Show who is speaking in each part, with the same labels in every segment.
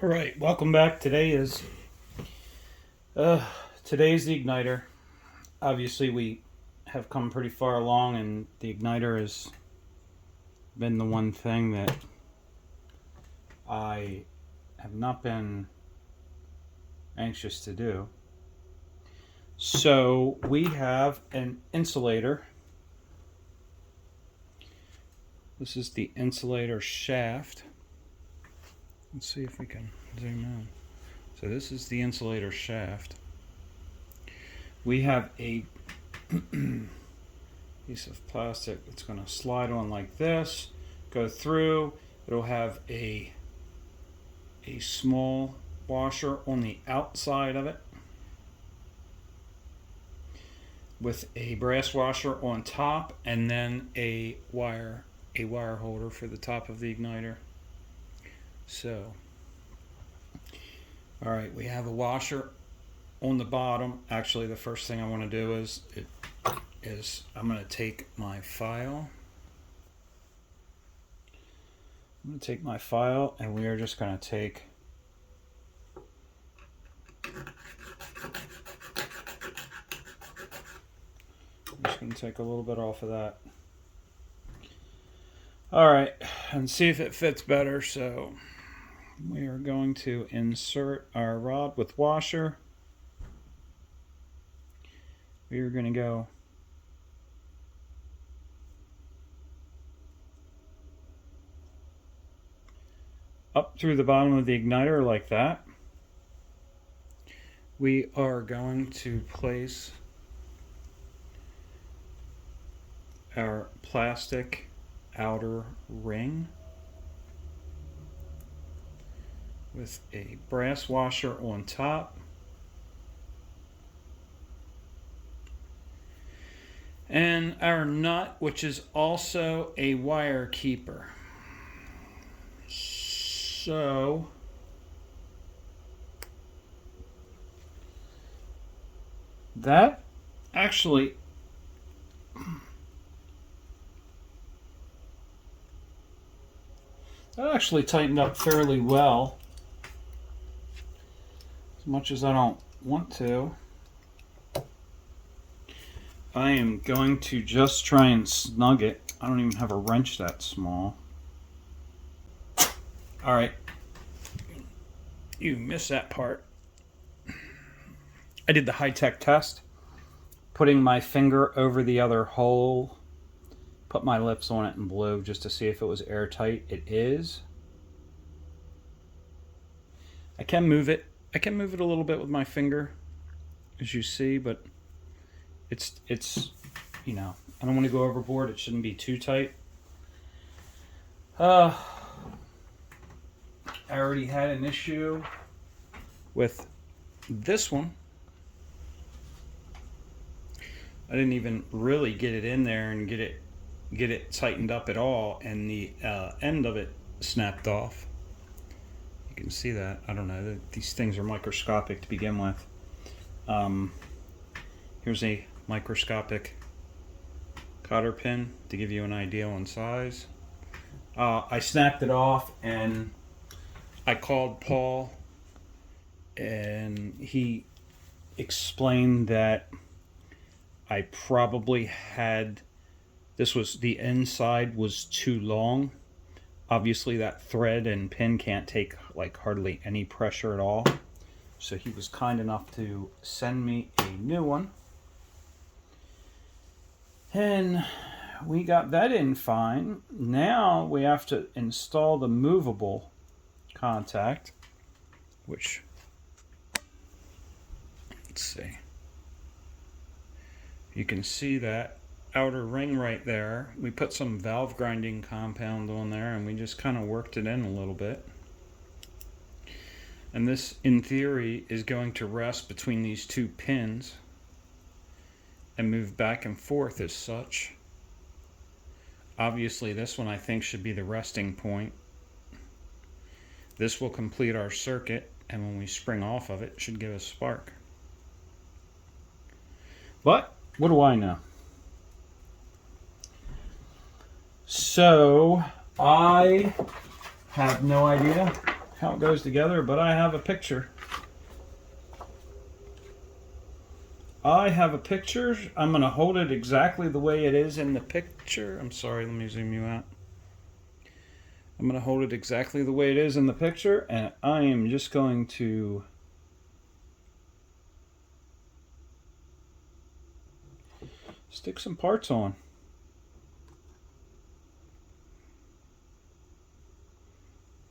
Speaker 1: All right, welcome back. Today's the igniter. Obviously, we have come pretty far along, and the igniter has been the one thing that I have not been anxious to do. So we have an insulator. This is the insulator shaft. Let's see if we can zoom in. So this is the insulator shaft. We have a piece of plastic that's going to slide on like this, go through. It'll have a small washer on the outside of it with a brass washer on top, and then a wire holder for the top of the igniter. So, all right, we have a washer on the bottom. Actually, the first thing I want to do is I'm going to take my file. I'm going to take my file, and we are just going to take a little bit off of that. All right, and see if it fits better. So we are going to insert our rod with washer. We are going to go up through the bottom of the igniter like that. We are going to place our plastic outer ring with a brass washer on top, and our nut, which is also a wire keeper. So that actually tightened up fairly well, as much as I don't want to. I am going to just try and snug it. I don't even have a wrench that small. All right, you missed that part. I did the high-tech test, putting my finger over the other hole, put my lips on it and blew just to see if it was airtight. It is. I can move it. I can move it a little bit with my finger, as you see, but it's you know, I don't want to go overboard. It shouldn't be too tight. I already had an issue with this one. I didn't even really get it in there and get it tightened up at all, and the end of it snapped off. You can see that. I don't know. These things are microscopic to begin with. Here's a microscopic cotter pin to give you an idea on size. I snapped it off, and I called Paul, and he explained that I probably had, the inside was too long. Obviously that thread and pin can't take like hardly any pressure at all. So he was kind enough to send me a new one. And we got that in fine. Now we have to install the movable contact, which, let's see. You can see that outer ring right there. We put some valve grinding compound on there, and we just kind of worked it in a little bit. And this, in theory, is going to rest between these two pins and move back and forth as such. Obviously, this one I think should be the resting point. This will complete our circuit, and when we spring off of it, it should give us a spark. But what do I know? So I have no idea how it goes together, but I have a picture. I'm going to hold it exactly the way it is in the picture. I'm sorry, let me zoom you out. I'm going to hold it exactly the way it is in the picture, and I am just going to stick some parts on.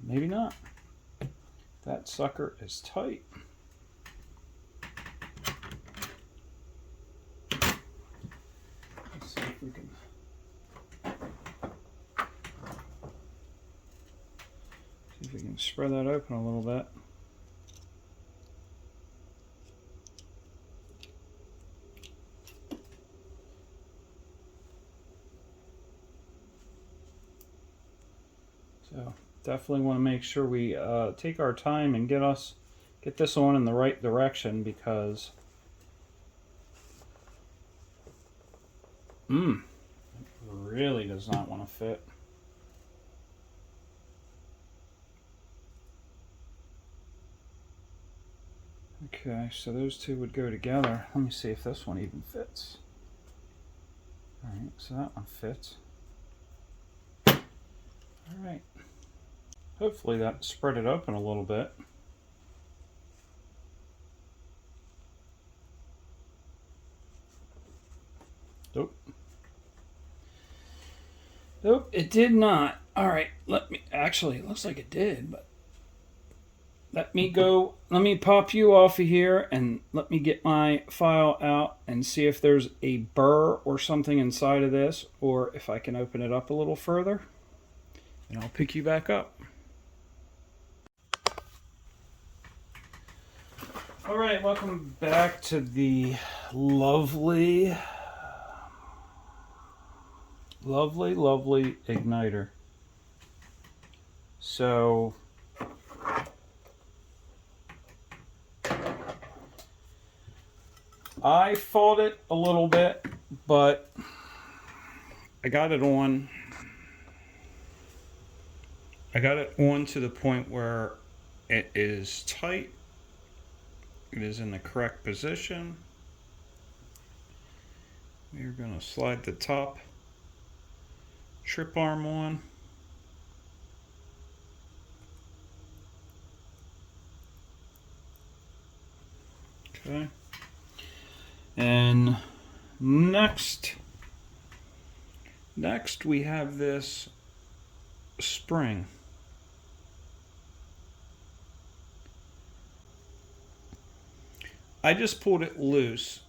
Speaker 1: Maybe not. That sucker is tight. Let's see if we can. See if we can spread that open a little bit. So definitely want to make sure we take our time and get this on in the right direction, because it really does not want to fit. Okay, so those two would go together. Let me see if this one even fits. Alright, so that one fits. Alright. Hopefully that spread it open a little bit. Nope. Nope, it did not. Alright, actually, it looks like it did, but let me pop you off of here and let me get my file out and see if there's a burr or something inside of this, or if I can open it up a little further, and I'll pick you back up. All right, welcome back to the lovely igniter. So I fought it a little bit, but I got it on. I got it on to the point where it is tight. It is in the correct position. We're going to slide the top trip arm on. Okay. And next we have this spring. I just pulled it loose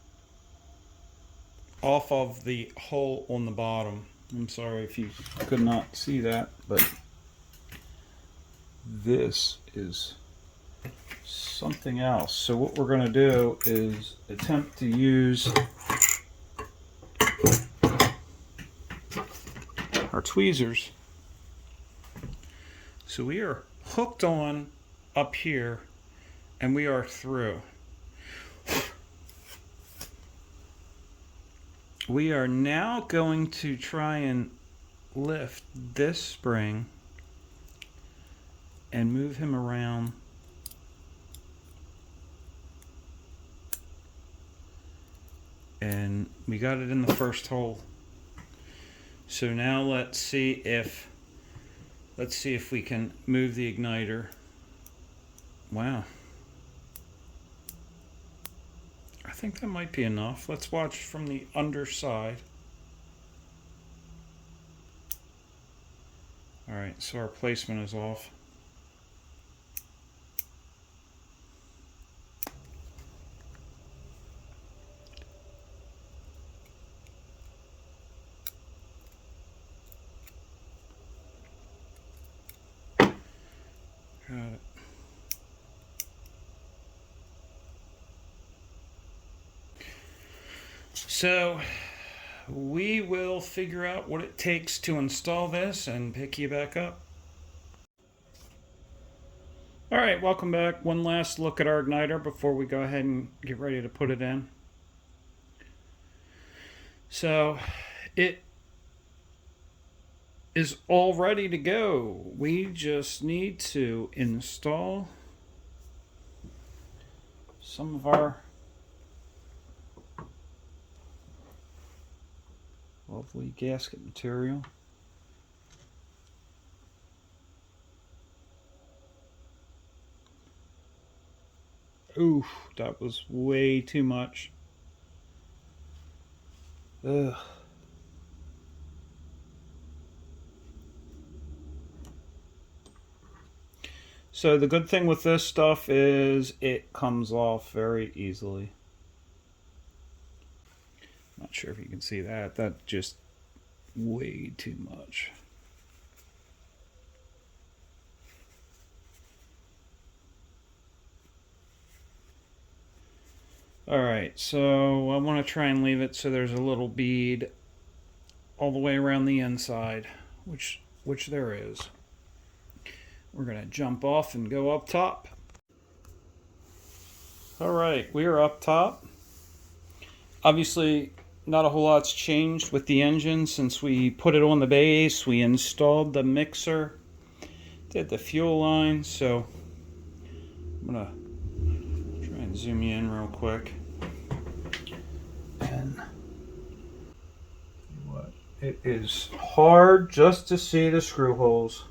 Speaker 1: off of the hole on the bottom. I'm sorry if you could not see that, but this is something else. So what we're going to do is attempt to use our tweezers. So we are hooked on up here and we are through. We are now going to try and lift this spring and move him around and we got it in the first hole. So now let's see if we can move the igniter. Wow. I think that might be enough. Let's watch from the underside. All right, so our placement is off. Got it. So we will figure out what it takes to install this and pick you back up. All right, welcome back. One last look at our igniter before we go ahead and get ready to put it in. So is all ready to go. We just need to install some of our lovely gasket material. Ooh, that was way too much. Ugh. So the good thing with this stuff is it comes off very easily. Not sure if you can see that. That's just way too much. Alright, so I want to try and leave it so there's a little bead all the way around the inside, which there is. We're going to jump off and go up top. Alright, we are up top. Obviously, not a whole lot's changed with the engine since we put it on the base. We installed the mixer, did the fuel line, so I'm going to try and zoom you in real quick. And what? It is hard just to see the screw holes.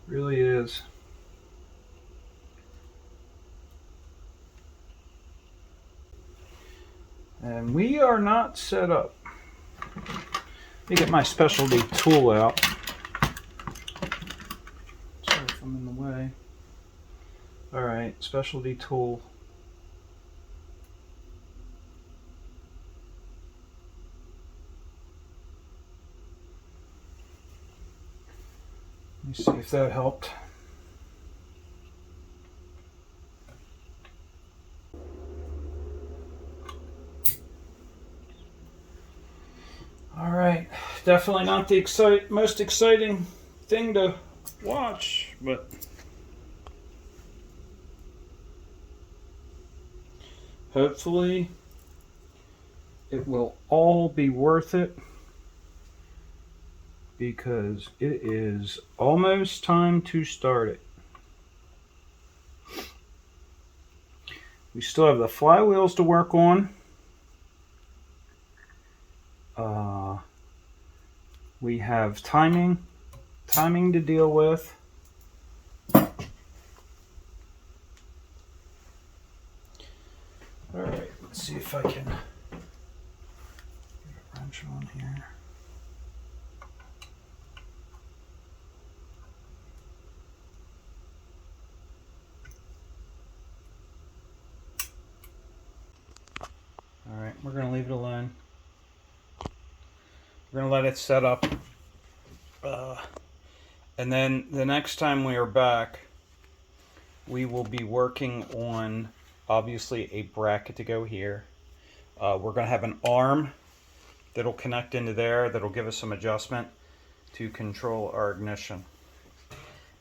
Speaker 1: Really is. And we are not set up. Let me get my specialty tool out. Sorry if I'm in the way. Alright, specialty tool. Let me see if that helped. Alright, definitely not the most exciting thing to watch, but hopefully it will all be worth it, because it is almost time to start it. We still have the flywheels to work on. We have timing to deal with. Alright, let's see if I can get a wrench on here. Alright, we're going to leave it alone. We're going to let it set up. And then the next time we are back, we will be working on, obviously, a bracket to go here. We're going to have an arm that'll connect into there that'll give us some adjustment to control our ignition.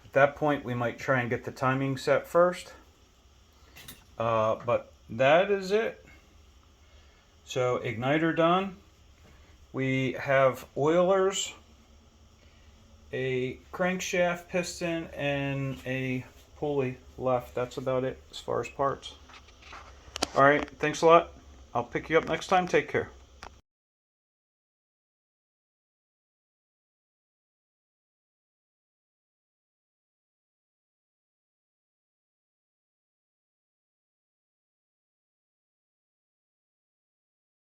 Speaker 1: At that point, we might try and get the timing set first. But that is it. So igniter done. We have oilers, a crankshaft piston, and a pulley left. That's about it as far as parts. Alright, thanks a lot. I'll pick you up next time. Take care.